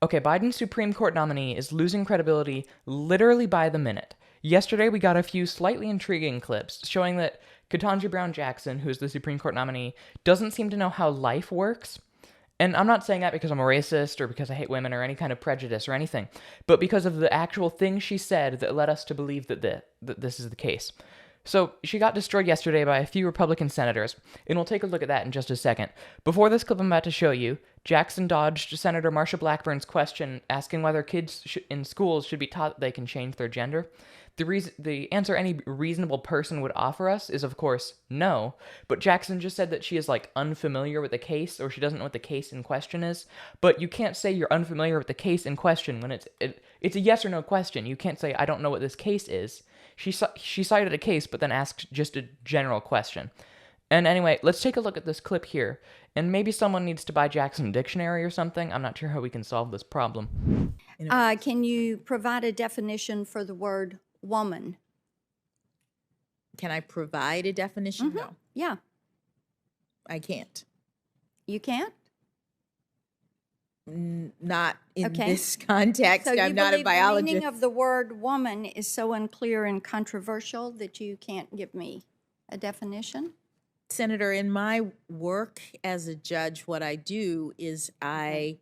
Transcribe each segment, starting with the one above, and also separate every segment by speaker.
Speaker 1: Okay, Biden's Supreme Court nominee is losing credibility literally by the minute. Yesterday, we got a few slightly intriguing clips showing that Ketanji Brown Jackson, who's the Supreme Court nominee, doesn't seem to know how life works. And I'm not saying that because I'm a racist or because I hate women or any kind of prejudice or anything, but because of the actual things she said that led us to believe that this is the case. So she got destroyed yesterday by a few Republican senators, and we'll take a look at that in just a second. Before this clip I'm about to show you, Jackson dodged Senator Marsha Blackburn's question asking whether kids in schools should be taught that they can change their gender. The answer any reasonable person would offer us is, of course, no. But Jackson just said that she is, unfamiliar with the case, or she doesn't know what the case in question is. But you can't say you're unfamiliar with the case in question when it's a yes or no question. You can't say, I don't know what this case is. She cited a case, but then asked just a general question. And anyway, let's take a look at this clip here. And maybe someone needs to buy Jackson a dictionary or something. I'm not sure how we can solve this problem.
Speaker 2: Can you provide a definition for the word woman?
Speaker 3: Can I provide a definition? No,
Speaker 2: Yeah,
Speaker 3: I can't.
Speaker 2: you can't?
Speaker 3: Not in
Speaker 2: Okay.
Speaker 3: this context.
Speaker 2: So you
Speaker 3: I'm not a
Speaker 2: believe the
Speaker 3: biologist.
Speaker 2: meaning of the word woman is so unclear and controversial that you can't give me a definition?
Speaker 3: Senator, in my work as a judge, what I do is I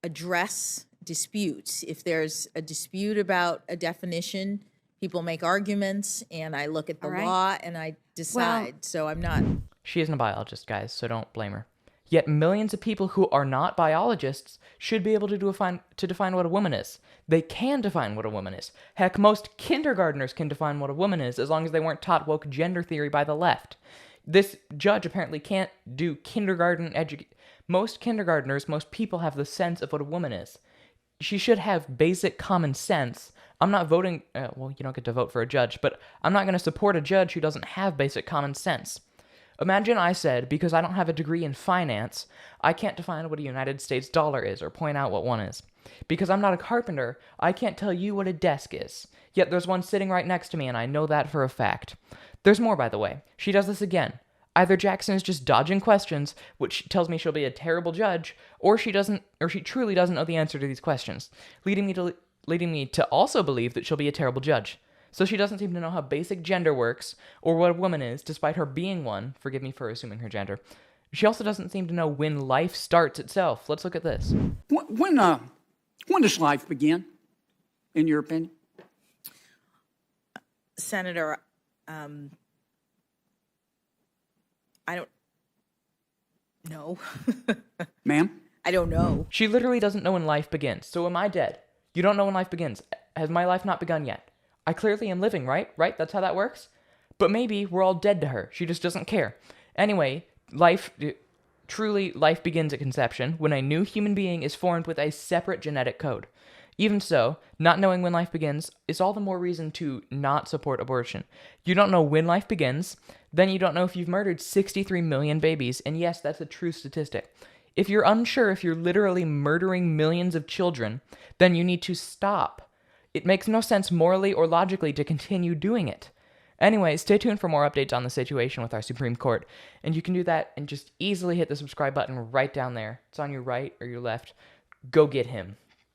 Speaker 3: address disputes. If there's a dispute about a definition, people make arguments, and I look at the
Speaker 2: All right.
Speaker 3: law and I decide. So I'm not.
Speaker 1: She isn't a biologist, guys, so don't blame her. Yet millions of people who are not biologists should be able to define what a woman is. They can define what a woman is. Heck, most kindergartners can define what a woman is as long as they weren't taught woke gender theory by the left. This judge apparently can't do kindergarten education. Most kindergartners, most people have the sense of what a woman is. She should have basic common sense. I'm not voting, well, you don't get to vote for a judge, but I'm not going to support a judge who doesn't have basic common sense. Imagine I said, because I don't have a degree in finance, I can't define what a United States dollar is or point out what one is. Because I'm not a carpenter, I can't tell you what a desk is. Yet there's one sitting right next to me, and I know that for a fact. There's more, by the way. She does this again. Either Jackson is just dodging questions, which tells me she'll be a terrible judge, or she truly doesn't know the answer to these questions, leading me to also believe that she'll be a terrible judge. So she doesn't seem to know how basic gender works, or what a woman is, despite her being one. Forgive me for assuming her gender. She also doesn't seem to know when life starts itself. Let's look at this.
Speaker 4: When does life begin, in your opinion?
Speaker 3: Senator, I don't know.
Speaker 4: Ma'am?
Speaker 3: I don't know.
Speaker 1: She literally doesn't know when life begins. So am I dead? You don't know when life begins. Has my life not begun yet? I clearly am living, right? Right? That's how that works? But maybe we're all dead to her. She just doesn't care. Anyway, life begins at conception when a new human being is formed with a separate genetic code. Even so, not knowing when life begins is all the more reason to not support abortion. You don't know when life begins, then you don't know if you've murdered 63 million babies, and yes, that's a true statistic. If you're unsure if you're literally murdering millions of children, then you need to stop. It makes no sense morally or logically to continue doing it. Anyway, stay tuned for more updates on the situation with our Supreme Court, and you can do that and just easily hit the subscribe button right down there. It's on your right or your left. Go get him.